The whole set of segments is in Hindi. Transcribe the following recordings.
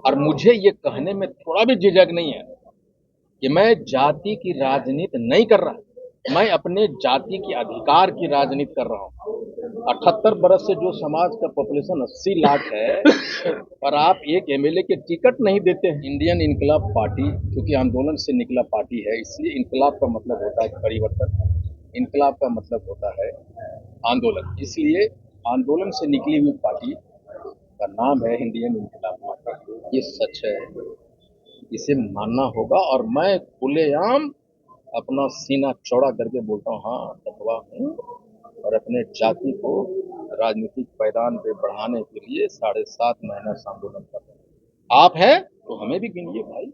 और मुझे ये कहने में थोड़ा भी झिझक नहीं है कि मैं जाति की राजनीति नहीं कर रहा, मैं अपने जाति के अधिकार की राजनीति कर रहा हूँ। 78 बरस से जो समाज का पॉपुलेशन 80 लाख है और आप एक एमएलए के टिकट नहीं देते हैं। इंडियन इनकलाब पार्टी क्योंकि आंदोलन से निकला पार्टी है, इसलिए इनकलाब का मतलब होता है परिवर्तन, इनकलाब का मतलब होता है आंदोलन, इसलिए आंदोलन से निकली हुई पार्टी का नाम है इंडियन इनकलाब पार्टी। ये सच है, इसे मानना होगा और मैं खुलेआम अपना सीना चौड़ा करके बोलता हूँ, हाँ तकवा हूँ और अपने जाति को राजनीतिक मैदान पे बढ़ाने के लिए 7.5 महीना से आंदोलन कर रहे हैं। आप हैं तो हमें भी गिनिए भाई,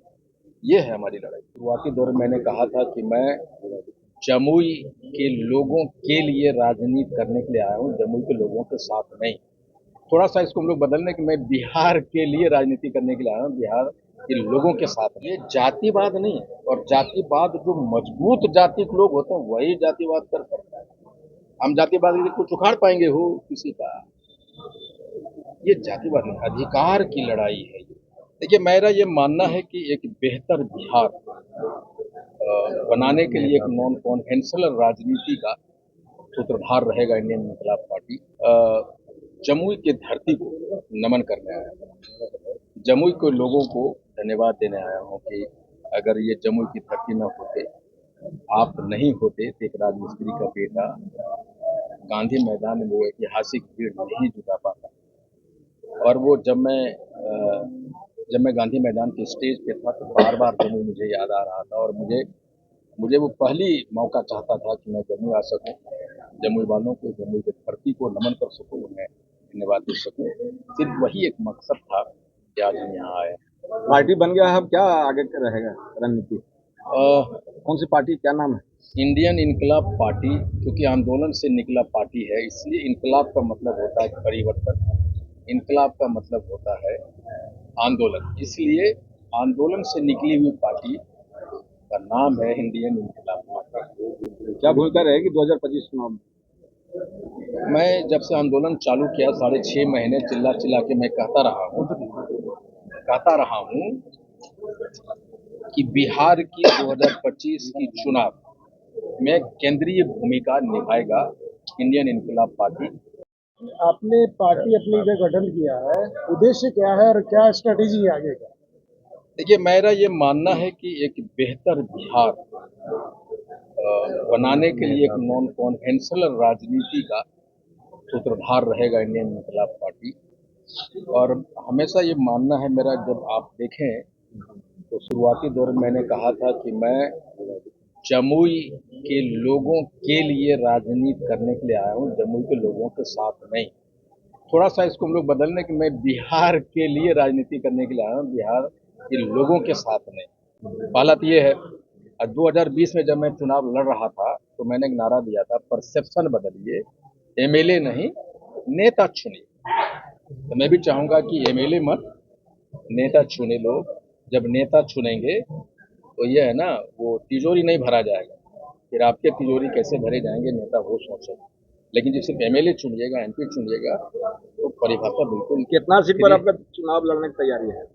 ये है हमारी लड़ाई। शुरुआती दौर में मैंने कहा था कि मैं जमुई के लोगों के लिए राजनीति करने के लिए आया हूँ, जमुई के लोगों के साथ नहीं। थोड़ा सा इसको हम लोग बदलने कि मैं बिहार के लिए राजनीति करने के लिए आया हूँ, बिहार के लोगों के साथ। ये जातिवाद नहीं, और जातिवाद जो मजबूत जाति के लोग होते हैं वही जातिवाद कर सकता है। हम जातिवाद के कुछ उखाड़ पाएंगे हो किसी का, ये जातिवाद नहीं, अधिकार की लड़ाई है। देखिए मेरा ये मानना है कि एक बेहतर बिहार बनाने के लिए एक नॉन कॉन्वेंशनल राजनीति का सूत्रधार रहेगा इंडियन इनकलाब पार्टी। जमुई की धरती को नमन करने आया हूँ, जमुई के लोगों को धन्यवाद देने आया हूँ कि अगर ये जमुई की धरती न होते, आप नहीं होते तो एक राजमिस्त्री का बेटा गांधी मैदान में वो ऐतिहासिक भीड़ नहीं जुटा पाता। और वो जब मैं गांधी मैदान के स्टेज पे था तो बार बार जमुई मुझे याद आ रहा था और मुझे वो पहली मौका चाहता था कि मैं जमुई आ सकूं, जमुई वालों को, जमुई की धरती को नमन कर सकूं, उन्हें धन्यवाद दे सकूं। सिर्फ वही एक मकसद था कि आज हम यहाँ आए। पार्टी बन गया है, अब क्या आगे का रहेगा रणनीति? कौन सी पार्टी, क्या नाम है? इंडियन इनकलाब पार्टी क्योंकि आंदोलन से निकला पार्टी है, इसलिए इनकलाब का मतलब होता है परिवर्तन, इनकलाब का मतलब होता है आंदोलन, इसलिए आंदोलन से निकली हुई पार्टी का नाम है इंडियन इनकलाब पार्टी। क्या भूमिका रहेगी 2025 चुनाव में? मैं जब से आंदोलन चालू किया 6.5 महीने चिल्ला चिल्ला के मैं कहता रहा हूँ कि बिहार की 2025 की चुनाव में केंद्रीय भूमिका निभाएगा इंडियन इनकलाब पार्टी। आपने पार्टी अपनी का गठन किया है, उद्देश्य क्या है और क्या स्ट्रेटेजी है आगे का? देखिए मेरा ये मानना है कि एक बेहतर बिहार बनाने के लिए एक नॉन कॉन्वेंशनल राजनीति का सूत्रधार रहेगा इंडियन इनकलाब पार्टी। और हमेशा ये मानना है मेरा, जब आप देखें तो शुरुआती दौर में मैंने कहा था कि मैं जमुई के लोगों के लिए राजनीति करने के लिए आया हूँ, जमुई के लोगों के साथ नहीं। थोड़ा सा इसको हम लोग बदलने कि मैं बिहार के लिए राजनीति करने के लिए आया हूँ, बिहार के लोगों के साथ नहीं। हालत ये है, 2020 में जब मैं चुनाव लड़ रहा था तो मैंने एक नारा दिया था, परसेप्शन बदलिए, एमएलए नहीं नेता चुनिए। तो मैं भी चाहूंगा कि एमएलए मत, नेता चुने लोग। जब नेता चुनेंगे तो ये है ना, वो तिजोरी नहीं भरा जाएगा, फिर आपके तिजोरी कैसे भरे जाएंगे नेता वो सोचे। लेकिन जब सिर्फ एमएलए चुनिएगा, एमपी चुनिएगा तो परिभाषा बिल्कुल। कितना सीट पर आपका चुनाव लड़ने की तैयारी है?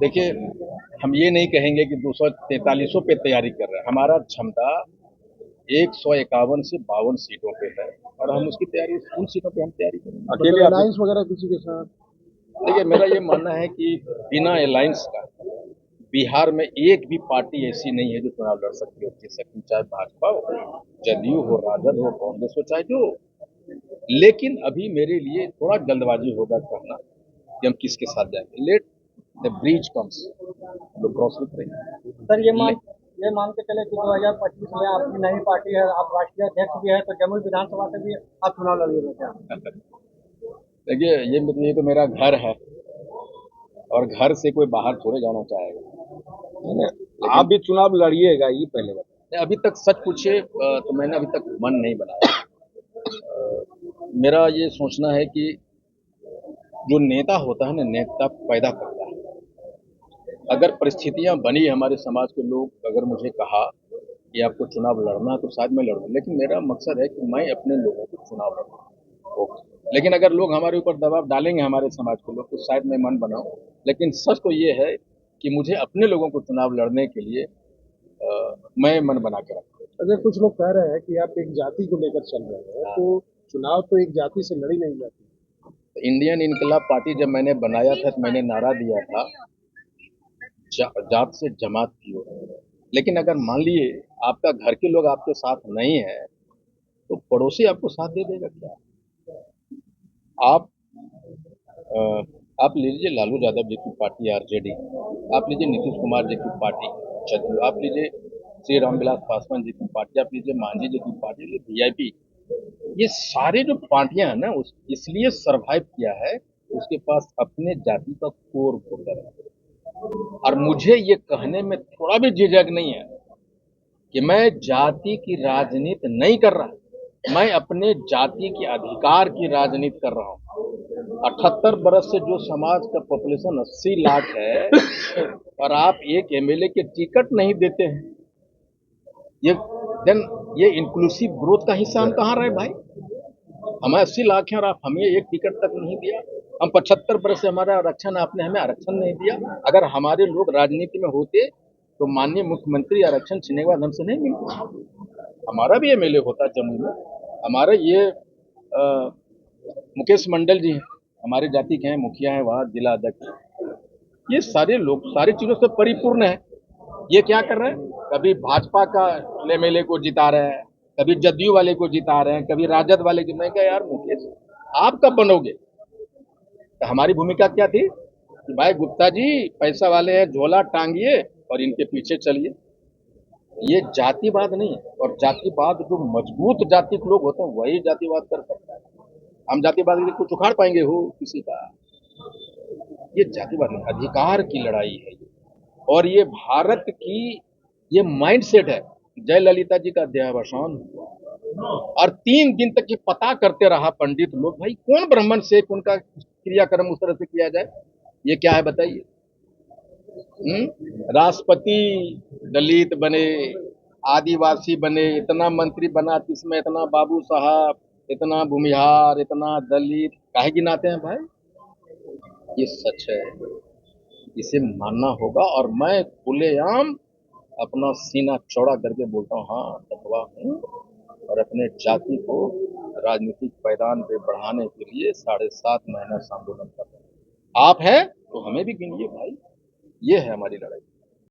देखिए हम ये नहीं कहेंगे कि 243 पे तैयारी कर रहे हैं, हमारा क्षमता 151 से 52 सीटों पे है और हम उसकी तैयारी उन सीटों पे हम तैयारी करेंगे। अकेले अलायंस वगैरह किसी के साथ? देखिए मेरा ये मानना है कि बिना अलायंस का बिहार में एक भी पार्टी ऐसी नहीं है जो चुनाव लड़ सकती हो, जीत सकती, चाहे भाजपा हो, जदयू हो, राजद हो, कांग्रेस हो, चाहे जो। लेकिन अभी मेरे लिए थोड़ा जल्दबाजी होगा कहना कि हम किसके साथ जाएंगे। Let the bridge comes, the cross with करेंगे। सर ये मान के चले कि 2025 में आपकी नई पार्टी है, आप राष्ट्रीय अध्यक्ष भी है, तो जमुई विधानसभा से भी आप चुनाव लड़िएगा क्या? देखिए ये तो मेरा घर है और घर से कोई बाहर थोड़े जाना चाहेगा। आप भी चुनाव लड़िएगा, ये पहले बताएं। अभी तक सच पूछे तो मैंने अभी तक मन नहीं बनाया। मेरा ये सोचना है कि जो नेता होता है ना, नेता पैदा करता है। अगर परिस्थितियां बनी, हमारे समाज के लोग अगर मुझे कहा कि आपको चुनाव लड़ना तो शायद मैं लड़ूं, लेकिन मेरा मकसद है कि मैं अपने लोगों को चुनाव लड़ूं। लेकिन अगर लोग हमारे ऊपर दबाव डालेंगे, हमारे समाज के लोग, तो शायद मैं मन बनाऊं लेकिन सच तो ये है कि मुझे अपने लोगों को चुनाव लड़ने के लिए मैं मन बना के रखा हूं। अगर कुछ लोग कह रहे हैं कि आप एक जाति को लेकर चल रहे हैं, तो चुनाव तो एक जाति से लड़ी नहीं जाती। इंडियन इनकलाब पार्टी जब मैंने बनाया था तो मैंने नारा दिया था जात से जमात की ओर। लेकिन अगर मान लिए आपका घर के लोग आपके साथ नहीं है तो पड़ोसी आपको साथ दे देगा क्या? आप अ, आप लीजिए लालू यादव जी की पार्टी आरजेडी, आप लीजिए नीतीश कुमार जी की पार्टी जदयू, आप लीजिए श्री रामविलास पासवान जी की पार्टी, आप लीजिए मांझी जी की पार्टी, वीआईपी, ये सारे जो पार्टियां हैं ना इसलिए सरवाइव किया है, उसके पास अपने जाति का कोर वोटर है। और मुझे ये कहने में थोड़ा भी झिझक नहीं है कि मैं जाति की राजनीति नहीं कर रहा, मैं अपने जाति के अधिकार की राजनीति कर रहा हूँ। 78 बरस से जो समाज का पॉपुलेशन 80 लाख है और आप एक एमएलए के टिकट नहीं देते हैं, ये देन ये इंक्लूसिव ग्रोथ का हिस्सा हम कहाँ रहे भाई? हमें 80 लाख हैं और आप हमें एक टिकट तक नहीं दिया। हम 75 बरस से हमारा आरक्षण, आपने हमें आरक्षण नहीं दिया। अगर हमारे लोग राजनीति में होते तो माननीय मुख्यमंत्री आरक्षण छीनने के बाद हमसे नहीं मिलता। हमारा भी एमएलए होता जम्मू में। हमारा ये मुकेश मंडल जी हैं, हमारे जाति के हैं, मुखिया हैं वहाँ, जिला अध्यक्ष। ये सारे लोग सारी चीजों से परिपूर्ण है। ये क्या कर रहे हैं? कभी भाजपा का एमएलए को जिता रहे हैं, कभी जदयू वाले को जिता रहे हैं, कभी राजद वाले की। मैं कहा यार मुकेश, आप कब बनोगे? तो हमारी भूमिका क्या थी कि भाई गुप्ता जी पैसा वाले हैं, झोला टांगिए और इनके पीछे चलिए। ये जातिवाद नहीं है। और जातिवाद जो मजबूत जाति के लोग होते हैं वही जातिवाद कर सकता है। हम जातिवाद के कुछ उखाड़ पाएंगे हो किसी का? ये जातिवाद नहीं, अधिकार की लड़ाई है ये। और ये भारत की ये माइंडसेट है। जयललिता जी का देहावसान हुआ और 3 दिन तक ये पता करते रहा पंडित लोग, भाई कौन ब्राह्मण से उनका क्रियाक्रम उस तरह से किया जाए। ये क्या है बताइए? राष्ट्रपति दलित बने, आदिवासी बने, इतना मंत्री बना जिसमें इतना बाबू साहब, इतना भूमिहार, इतना दलित, काहे गिनाते हैं भाई? ये सच है, इसे मानना होगा। और मैं खुलेआम अपना सीना चौड़ा करके बोलता हूँ, हाँ तकवा हूँ और अपने जाति को राजनीतिक मैदान पे बढ़ाने के लिए 7.5 महीना से आंदोलन कर रहे हैं। आप हैं तो हमें भी गिनिए भाई। ये है हमारी लड़ाई।